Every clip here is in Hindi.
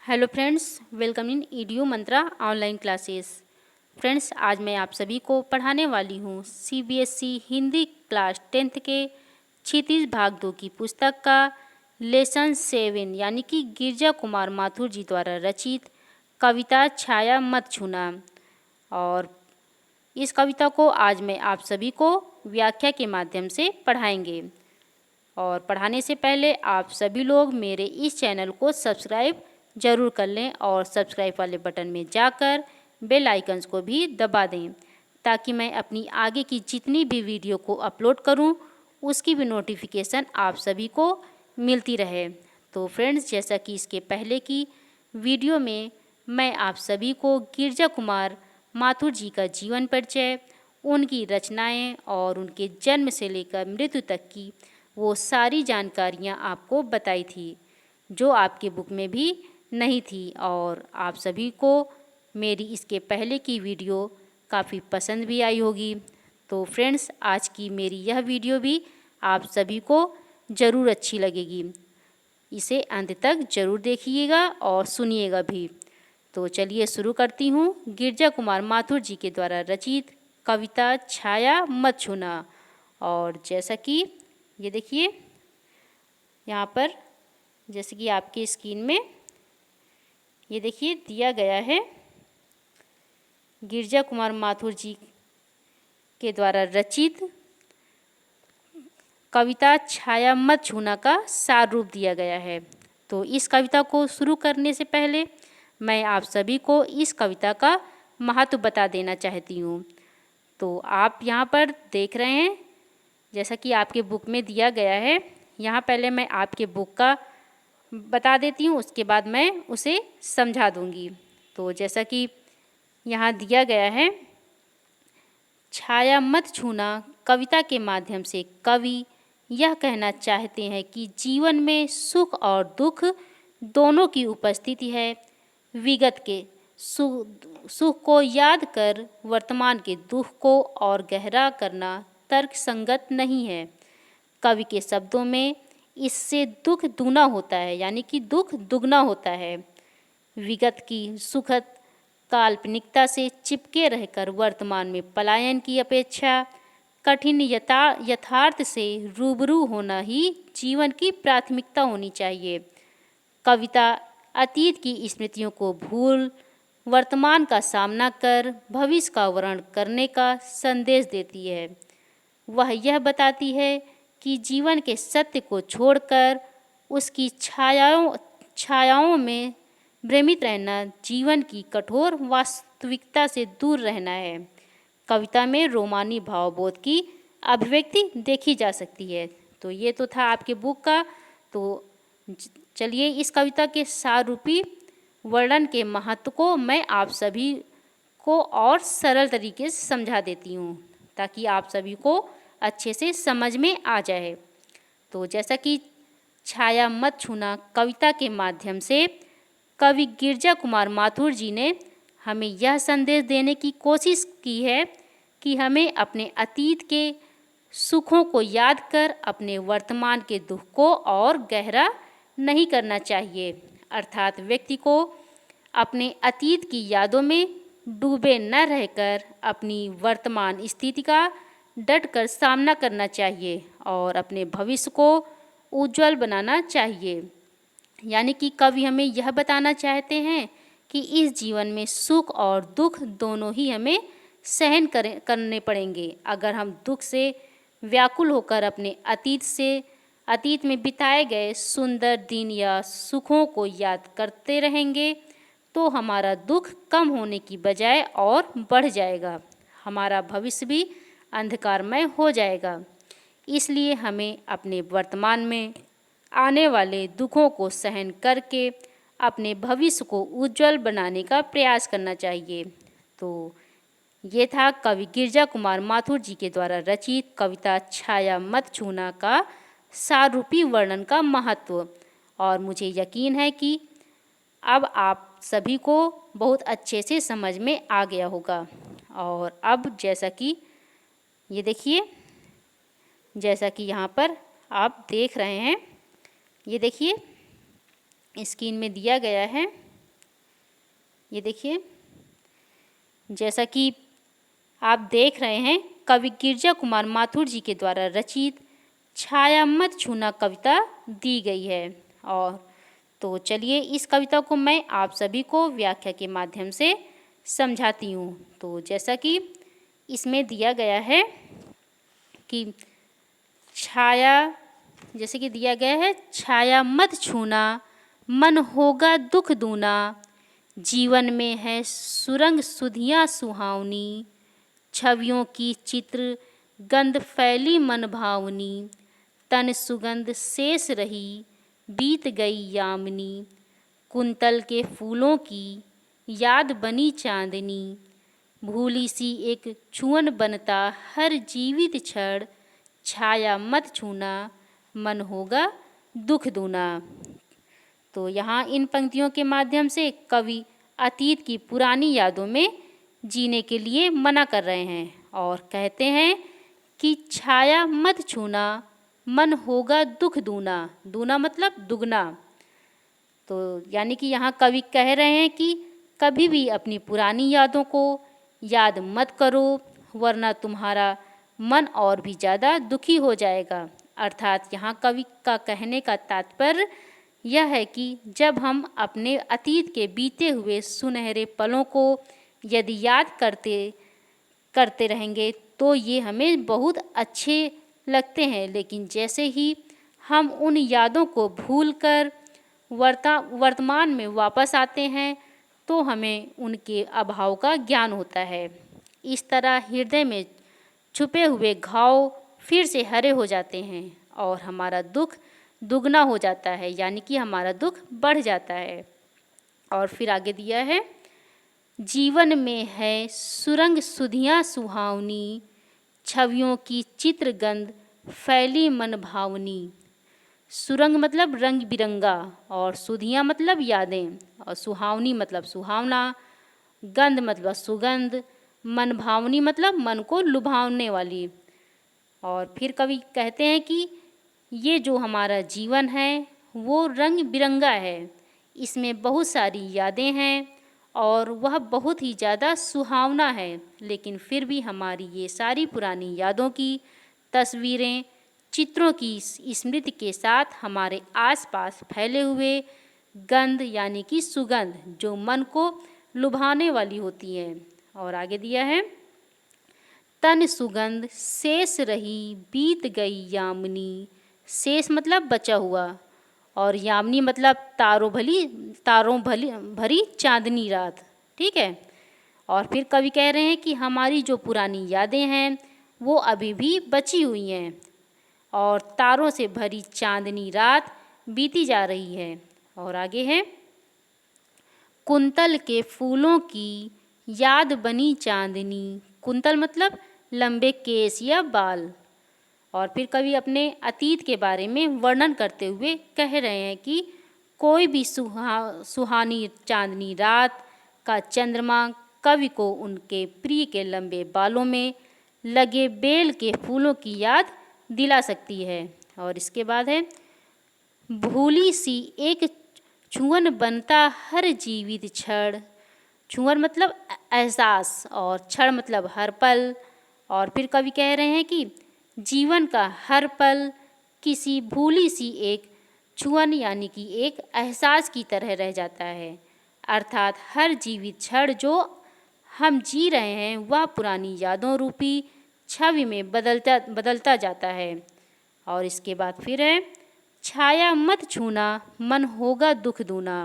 Hello friends, welcome in EDU Mantra online classes. Friends, आज मैं आप सभी को पढ़ाने वाली हूँ सीबीएसई हिंदी क्लास 10th के क्षितिज भाग 2 की पुस्तक का लेसन 7 यानी कि गिरजा कुमार माथुर जी द्वारा रचित कविता छाया मत छूना। और इस कविता को आज मैं आप सभी को व्याख्या के माध्यम से पढ़ाएंगे। और पढ़ाने से पहले आप सभी लोग मेरे इस चैनल को सब्सक्राइब ज़रूर कर लें और सब्सक्राइब वाले बटन में जाकर बेल आइकन्स को भी दबा दें ताकि मैं अपनी आगे की जितनी भी वीडियो को अपलोड करूं उसकी भी नोटिफिकेशन आप सभी को मिलती रहे। तो फ्रेंड्स, जैसा कि इसके पहले की वीडियो में मैं आप सभी को गिरजा कुमार माथुर जी का जीवन परिचय, उनकी रचनाएं और उनके जन्म से लेकर मृत्यु तक की वो सारी जानकारियां आपको बताई थी जो आपके बुक में भी नहीं थी। और आप सभी को मेरी इसके पहले की वीडियो काफ़ी पसंद भी आई होगी। तो फ्रेंड्स, आज की मेरी यह वीडियो भी आप सभी को ज़रूर अच्छी लगेगी। इसे अंत तक ज़रूर देखिएगा और सुनिएगा भी। तो चलिए शुरू करती हूँ गिरजा कुमार माथुर जी के द्वारा रचित कविता छाया मत छूना। और जैसा कि ये देखिए यहाँ पर, जैसे कि आपकी स्क्रीन में ये देखिए दिया गया है गिरजा कुमार माथुर जी के द्वारा रचित कविता छाया मत छूना का सार रूप दिया गया है। तो इस कविता को शुरू करने से पहले मैं आप सभी को इस कविता का महत्व बता देना चाहती हूँ। तो आप यहाँ पर देख रहे हैं जैसा कि आपके बुक में दिया गया है। यहाँ पहले मैं आपके बुक का बता देती हूँ, उसके बाद मैं उसे समझा दूँगी। तो जैसा कि यहाँ दिया गया है, छाया मत छूना कविता के माध्यम से कवि यह कहना चाहते हैं कि जीवन में सुख और दुख दोनों की उपस्थिति है। विगत के सुख को याद कर वर्तमान के दुख को और गहरा करना तर्क संगत नहीं है। कवि के शब्दों में इससे दुख दूना होता है, यानी कि दुख दुगना होता है। विगत की सुखद काल्पनिकता से चिपके रहकर वर्तमान में पलायन की अपेक्षा कठिन यथार्थ से रूबरू होना ही जीवन की प्राथमिकता होनी चाहिए। कविता अतीत की स्मृतियों को भूल वर्तमान का सामना कर भविष्य का वर्णन करने का संदेश देती है। वह यह बताती है कि जीवन के सत्य को छोड़कर उसकी छायाओं में भ्रमित रहना जीवन की कठोर वास्तविकता से दूर रहना है। कविता में रोमानी भावबोध की अभिव्यक्ति देखी जा सकती है। तो ये तो था आपके बुक का। तो चलिए इस कविता के सार रूपी वर्णन के महत्व को मैं आप सभी को और सरल तरीके से समझा देती हूँ ताकि आप सभी को अच्छे से समझ में आ जाए। तो जैसा कि छाया मत छूना कविता के माध्यम से कवि गिरजा कुमार माथुर जी ने हमें यह संदेश देने की कोशिश की है कि हमें अपने अतीत के सुखों को याद कर अपने वर्तमान के दुख को और गहरा नहीं करना चाहिए। अर्थात व्यक्ति को अपने अतीत की यादों में डूबे न रहकर अपनी वर्तमान स्थिति का डट कर सामना करना चाहिए और अपने भविष्य को उज्जवल बनाना चाहिए। यानी कि कवि हमें यह बताना चाहते हैं कि इस जीवन में सुख और दुख दोनों ही हमें सहन करने पड़ेंगे। अगर हम दुख से व्याकुल होकर अपने अतीत में बिताए गए सुंदर दिन या सुखों को याद करते रहेंगे तो हमारा दुख कम होने की बजाय और बढ़ जाएगा। हमारा भविष्य भी अंधकारमय हो जाएगा। इसलिए हमें अपने वर्तमान में आने वाले दुखों को सहन करके अपने भविष्य को उज्जवल बनाने का प्रयास करना चाहिए। तो ये था कवि गिरजा कुमार माथुर जी के द्वारा रचित कविता छाया मत छूना का सार रूपी वर्णन का महत्व। और मुझे यकीन है कि अब आप सभी को बहुत अच्छे से समझ में आ गया होगा। और अब जैसा कि ये देखिए, जैसा कि यहाँ पर आप देख रहे हैं, ये देखिए स्क्रीन में दिया गया है ये देखिए, जैसा कि आप देख रहे हैं, कवि गिरजा कुमार माथुर जी के द्वारा रचित छाया मत छूना कविता दी गई है। और तो चलिए इस कविता को मैं आप सभी को व्याख्या के माध्यम से समझाती हूँ। तो जैसा कि इसमें दिया गया है कि छाया, जैसे कि दिया गया है, छाया मत छूना मन होगा दुख दूना, जीवन में है सुरंग सुधियाँ सुहावनी, छवियों की चित्र गंध फैली मन भावनी, तन सुगंध शेष रही बीत गई यामिनी, कुंतल के फूलों की याद बनी चांदनी, भूली सी एक छुअन बनता हर जीवित क्षण, छाया मत छूना मन होगा दुख दूना। तो यहाँ इन पंक्तियों के माध्यम से कवि अतीत की पुरानी यादों में जीने के लिए मना कर रहे हैं और कहते हैं कि छाया मत छूना मन होगा दुख दूना। दूना मतलब दुगना। तो यानी कि यहाँ कवि कह रहे हैं कि कभी भी अपनी पुरानी यादों को याद मत करो, वरना तुम्हारा मन और भी ज़्यादा दुखी हो जाएगा। अर्थात यहाँ कवि का कहने का तात्पर्य यह है कि जब हम अपने अतीत के बीते हुए सुनहरे पलों को यदि याद करते रहेंगे तो ये हमें बहुत अच्छे लगते हैं, लेकिन जैसे ही हम उन यादों को भूलकर वर्तमान में वापस आते हैं तो हमें उनके अभाव का ज्ञान होता है। इस तरह हृदय में छुपे हुए घाव फिर से हरे हो जाते हैं और हमारा दुख दुगना हो जाता है, यानी कि हमारा दुख बढ़ जाता है। और फिर आगे दिया है, जीवन में है सुरंग सुधियाँ सुहावनी, छवियों की चित्र गंध फैली मन भावनी। सुरंग मतलब रंग बिरंगा, और सुधियाँ मतलब यादें, और सुहावनी मतलब सुहावना, गंध मतलब सुगंध, मन भावनी मतलब मन को लुभावने वाली। और फिर कवि कहते हैं कि ये जो हमारा जीवन है वो रंग बिरंगा है, इसमें बहुत सारी यादें हैं और वह बहुत ही ज़्यादा सुहावना है, लेकिन फिर भी हमारी ये सारी पुरानी यादों की तस्वीरें चित्रों की स्मृति के साथ हमारे आसपास फैले हुए गंध यानी कि सुगंध जो मन को लुभाने वाली होती है। और आगे दिया है, तन सुगंध शेष रही बीत गई यामिनी। शेष मतलब बचा हुआ, और यामिनी मतलब तारों भरी चांदनी रात। ठीक है। और फिर कवि कह रहे हैं कि हमारी जो पुरानी यादें हैं वो अभी भी बची हुई हैं और तारों से भरी चांदनी रात बीती जा रही है। और आगे है, कुंतल के फूलों की याद बनी चांदनी। कुंतल मतलब लंबे केस या बाल। और फिर कवि अपने अतीत के बारे में वर्णन करते हुए कह रहे हैं कि कोई भी सुहानी चांदनी रात का चंद्रमा कवि को उनके प्रिय के लंबे बालों में लगे बेल के फूलों की याद दिला सकती है। और इसके बाद है, भूली सी एक छुअन बनता हर जीवित क्षण। छुअन मतलब एहसास और क्षण मतलब हर पल। और फिर कवि कह रहे हैं कि जीवन का हर पल किसी भूली सी एक छुअन यानी कि एक एहसास की तरह रह जाता है। अर्थात हर जीवित क्षण जो हम जी रहे हैं वह पुरानी यादों रूपी छवि में बदलता जाता है। और इसके बाद फिर है, छाया मत छूना मन होगा दुख दूना।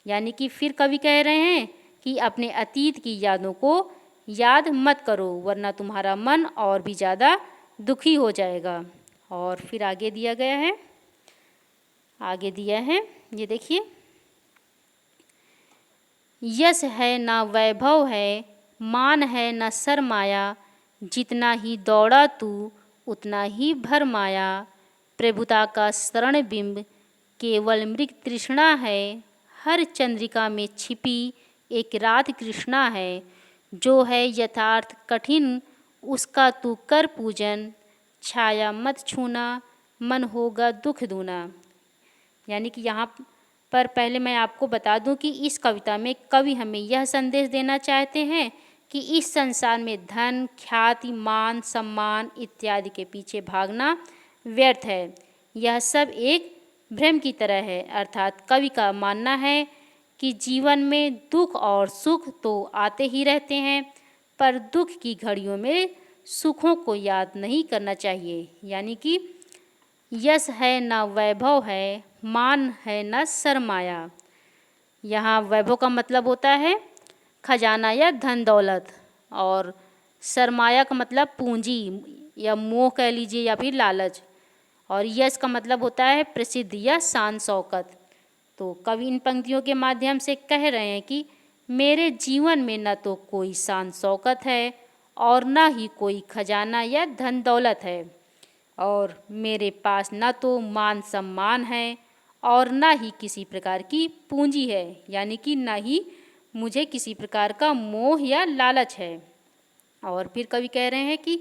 यानी कि फिर कवि कह रहे हैं कि अपने अतीत की यादों को याद मत करो, वरना तुम्हारा मन और भी ज़्यादा दुखी हो जाएगा। और फिर आगे दिया गया है, आगे दिया है, ये देखिए, यश है ना वैभव है, मान है न सरमाया, जितना ही दौड़ा तू उतना ही भरमाया, प्रभुता का शरण बिंब केवल मृग तृष्णा है, हर चंद्रिका में छिपी एक रात कृष्णा है, जो है यथार्थ कठिन उसका तू कर पूजन, छाया मत छूना मन होगा दुख दूना। यानी कि यहाँ पर पहले मैं आपको बता दूं कि इस कविता में कवि हमें यह संदेश देना चाहते हैं कि इस संसार में धन, ख्याति, मान, सम्मान इत्यादि के पीछे भागना व्यर्थ है। यह सब एक भ्रम की तरह है। अर्थात कवि का मानना है कि जीवन में दुख और सुख तो आते ही रहते हैं, पर दुख की घड़ियों में सुखों को याद नहीं करना चाहिए। यानी कि यश है न वैभव है, मान है न सरमाया। यहाँ वैभव का मतलब होता है खजाना या धन दौलत, और सरमाया का मतलब पूंजी या मोह कह लीजिए या फिर लालच, और यश का मतलब होता है प्रसिद्ध या शान शौकत। तो कवि इन पंक्तियों के माध्यम से कह रहे हैं कि मेरे जीवन में न तो कोई शान शौकत है और न ही कोई खजाना या धन दौलत है, और मेरे पास न तो मान सम्मान है और न ही किसी प्रकार की पूंजी है, यानी कि न ही मुझे किसी प्रकार का मोह या लालच है। और फिर कवि कह रहे हैं कि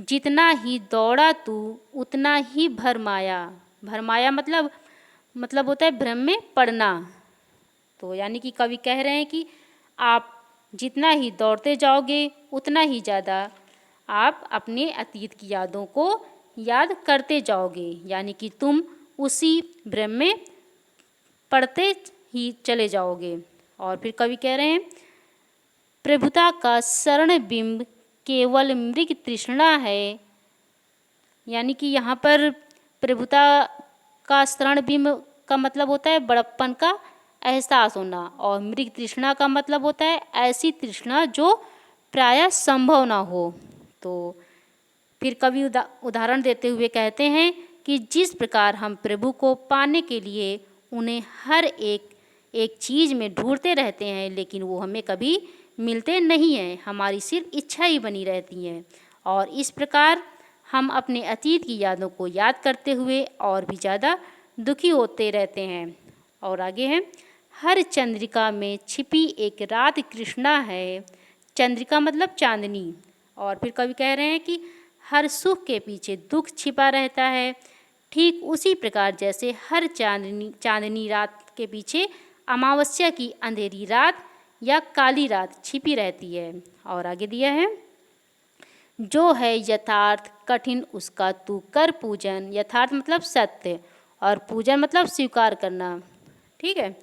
जितना ही दौड़ा तू उतना ही भरमाया। भरमाया मतलब होता है भ्रम में पड़ना। तो यानी कि कवि कह रहे हैं कि आप जितना ही दौड़ते जाओगे उतना ही ज़्यादा आप अपने अतीत की यादों को याद करते जाओगे, यानी कि तुम उसी भ्रम में पड़ते ही चले जाओगे। और फिर कवि कह रहे हैं प्रभुता का शरण बिंब केवल मृग तृष्णा है। यानी कि यहाँ पर प्रभुता का शरण बिंब का मतलब होता है बड़प्पन का एहसास होना, और मृग तृष्णा का मतलब होता है ऐसी तृष्णा जो प्रायः संभव ना हो। तो फिर कवि उदाहरण देते हुए कहते हैं कि जिस प्रकार हम प्रभु को पाने के लिए उन्हें हर एक चीज़ में ढूंढते रहते हैं, लेकिन वो हमें कभी मिलते नहीं हैं, हमारी सिर्फ इच्छा ही बनी रहती है। और इस प्रकार हम अपने अतीत की यादों को याद करते हुए और भी ज़्यादा दुखी होते रहते हैं। और आगे है हर चंद्रिका में छिपी एक रात कृष्णा है। चंद्रिका मतलब चांदनी। और फिर कवि कह रहे हैं कि हर सुख के पीछे दुख छिपा रहता है, ठीक उसी प्रकार जैसे हर चांदनी रात के पीछे अमावस्या की अंधेरी रात या काली रात छिपी रहती है। और आगे दिया है जो है यथार्थ कठिन उसका तू कर पूजन। यथार्थ मतलब सत्य और पूजन मतलब स्वीकार करना। ठीक है।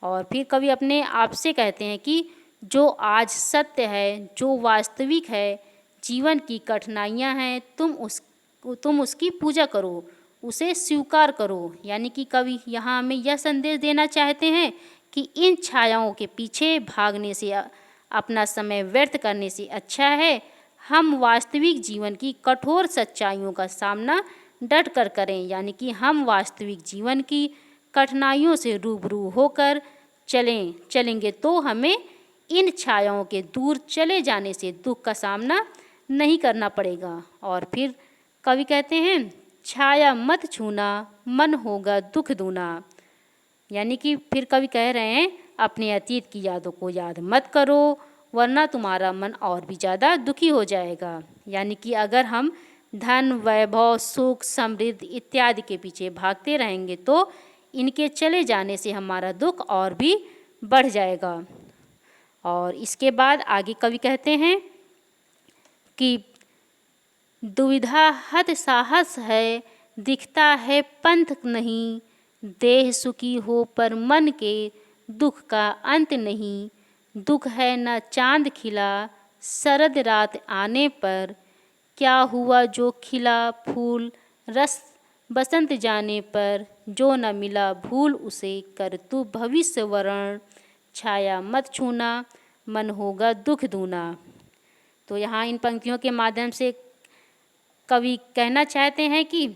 और फिर कवि अपने आप से कहते हैं कि जो आज सत्य है, जो वास्तविक है, जीवन की कठिनाइयाँ हैं, तुम उसकी पूजा करो, उसे स्वीकार करो। यानी कि कवि यहाँ हमें यह संदेश देना चाहते हैं कि इन छायाओं के पीछे भागने से, अपना समय व्यर्थ करने से अच्छा है हम वास्तविक जीवन की कठोर सच्चाइयों का सामना डट कर करें। यानी कि हम वास्तविक जीवन की कठिनाइयों से रूबरू होकर चलेंगे तो हमें इन छायाओं के दूर चले जाने से दुख का सामना नहीं करना पड़ेगा। और फिर कवि कहते हैं छाया मत छूना मन होगा दुख दूना। यानी कि फिर कवि कह रहे हैं अपने अतीत की यादों को याद मत करो, वरना तुम्हारा मन और भी ज़्यादा दुखी हो जाएगा। यानी कि अगर हम धन, वैभव, सुख, समृद्धि इत्यादि के पीछे भागते रहेंगे तो इनके चले जाने से हमारा दुख और भी बढ़ जाएगा। और इसके बाद आगे कवि कहते हैं कि दुविधा हत साहस है दिखता है पंथ नहीं, देह सुखी हो पर मन के दुख का अंत नहीं। दुख है न चांद खिला शरद रात आने पर, क्या हुआ जो खिला फूल रस बसंत जाने पर। जो न मिला भूल उसे कर तू भविष्य वरण, छाया मत छूना मन होगा दुख दूना। तो यहाँ इन पंक्तियों के माध्यम से कवि कहना चाहते हैं कि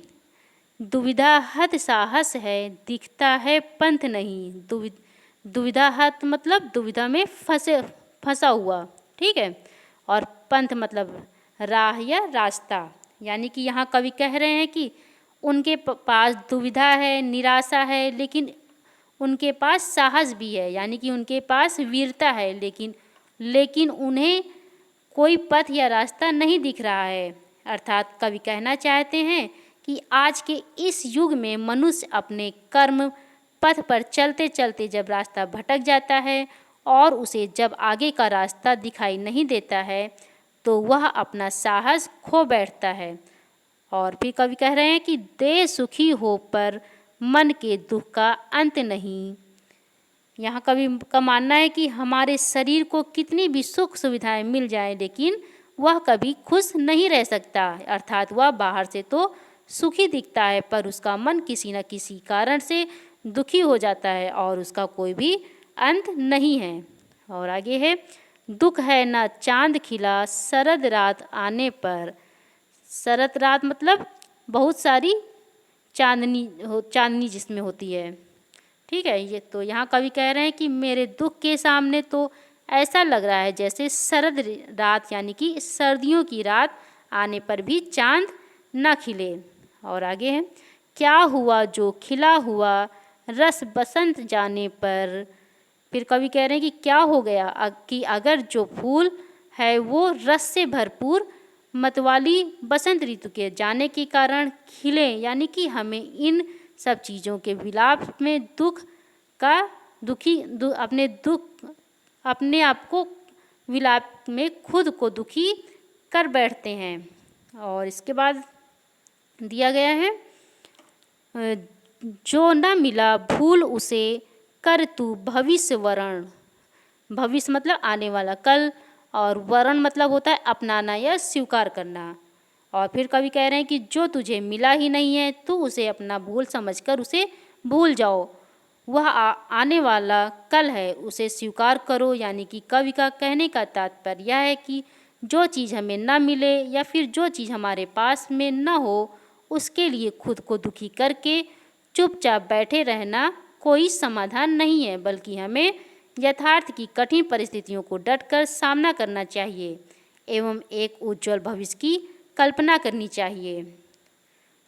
दुविधा हत साहस है दिखता है पंथ नहीं। दुविधा हत मतलब दुविधा में फंसा हुआ। ठीक है। और पंथ मतलब राह या रास्ता। यानी कि यहाँ कवि कह रहे हैं कि उनके पास दुविधा है, निराशा है, उनके पास साहस भी है, यानी कि उनके पास वीरता है, लेकिन उन्हें कोई पथ या रास्ता नहीं दिख रहा है। अर्थात कवि कहना चाहते हैं कि आज के इस युग में मनुष्य अपने कर्म, पथ पर चलते चलते जब रास्ता भटक जाता है और उसे जब आगे का रास्ता दिखाई नहीं देता है तो वह अपना साहस खो बैठता है। और फिर कवि कह रहे हैं कि देह सुखी हो पर मन के दुख का अंत नहीं। यहाँ कवि का मानना है कि हमारे शरीर को कितनी भी सुख सुविधाएं मिल जाएं लेकिन वह कभी खुश नहीं रह सकता, अर्थात वह बाहर से तो सुखी दिखता है पर उसका मन किसी न किसी कारण से दुखी हो जाता है और उसका कोई भी अंत नहीं है। और आगे है, दुख है ना चांद खिला शरद रात आने पर। शरद रात मतलब बहुत सारी चांदनी जिसमें होती है, ठीक है। ये तो यहाँ कवि कह रहे हैं कि मेरे दुख के सामने तो ऐसा लग रहा है जैसे शरद रात यानी कि सर्दियों की रात आने पर भी चांद न खिले। और आगे है, क्या हुआ जो खिला हुआ रस बसंत जाने पर। फिर कवि कह रहे हैं कि क्या हो गया कि अगर जो फूल है वो रस से भरपूर मतवाली बसंत ऋतु के जाने के कारण खिले, यानी कि हमें इन सब चीज़ों के विलाप में अपने आप को विलाप में खुद को दुखी कर बैठते हैं। और इसके बाद दिया गया है, जो न मिला भूल उसे कर तू भविष्य वरण। भविष्य मतलब आने वाला कल, और वरण मतलब होता है अपनाना या स्वीकार करना। और फिर कवि कह रहे हैं कि जो तुझे मिला ही नहीं है तू उसे अपना भूल समझकर उसे भूल जाओ, वह आने वाला कल है उसे स्वीकार करो। यानी कि कवि का कहने का तात्पर्य यह है कि जो चीज़ हमें न मिले या फिर जो चीज़ हमारे पास में न हो उसके लिए खुद को दुखी करके चुपचाप बैठे रहना कोई समाधान नहीं है, बल्कि हमें यथार्थ की कठिन परिस्थितियों को डटकर सामना करना चाहिए एवं एक उज्जवल भविष्य की कल्पना करनी चाहिए।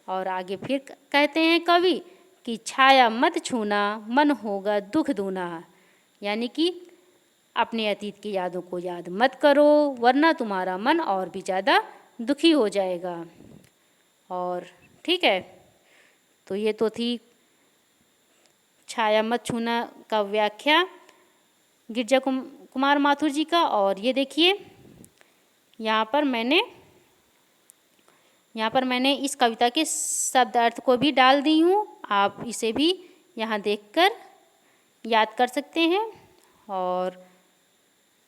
और आगे फिर कहते हैं कवि कि छाया मत छूना मन होगा दुख दूना। यानी कि अपने अतीत की यादों को याद मत करो वरना तुम्हारा मन और भी ज़्यादा दुखी हो जाएगा। और ठीक है, तो ये तो थी छाया मत छूना का व्याख्या गिरजा कुमार माथुर जी का। और ये देखिए यहाँ पर मैंने इस कविता के शब्द अर्थ को भी डाल दी हूँ, आप इसे भी यहाँ देखकर याद कर सकते हैं। और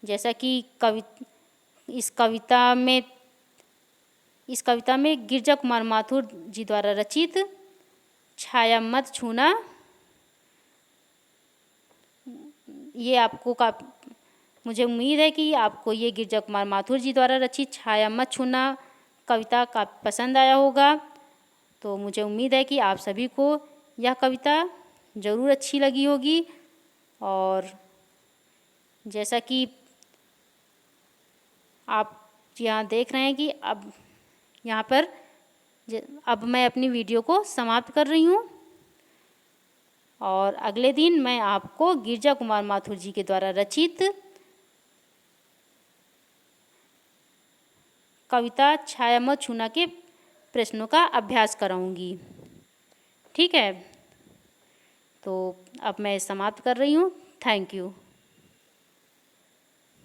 जैसा कि इस कविता में गिरजा कुमार माथुर जी द्वारा रचित छाया मत छूना, ये आपको मुझे उम्मीद है कि आपको ये गिरजा कुमार माथुर जी द्वारा रचित छाया मत छूना कविता का पसंद आया होगा। तो मुझे उम्मीद है कि आप सभी को यह कविता ज़रूर अच्छी लगी होगी। और जैसा कि आप यहाँ देख रहे हैं कि अब मैं अपनी वीडियो को समाप्त कर रही हूँ और अगले दिन मैं आपको गिरजा कुमार माथुर जी के द्वारा रचित कविता छाया मत छूना के प्रश्नों का अभ्यास कराऊंगी। ठीक है, तो अब मैं समाप्त कर रही हूँ। Thank you.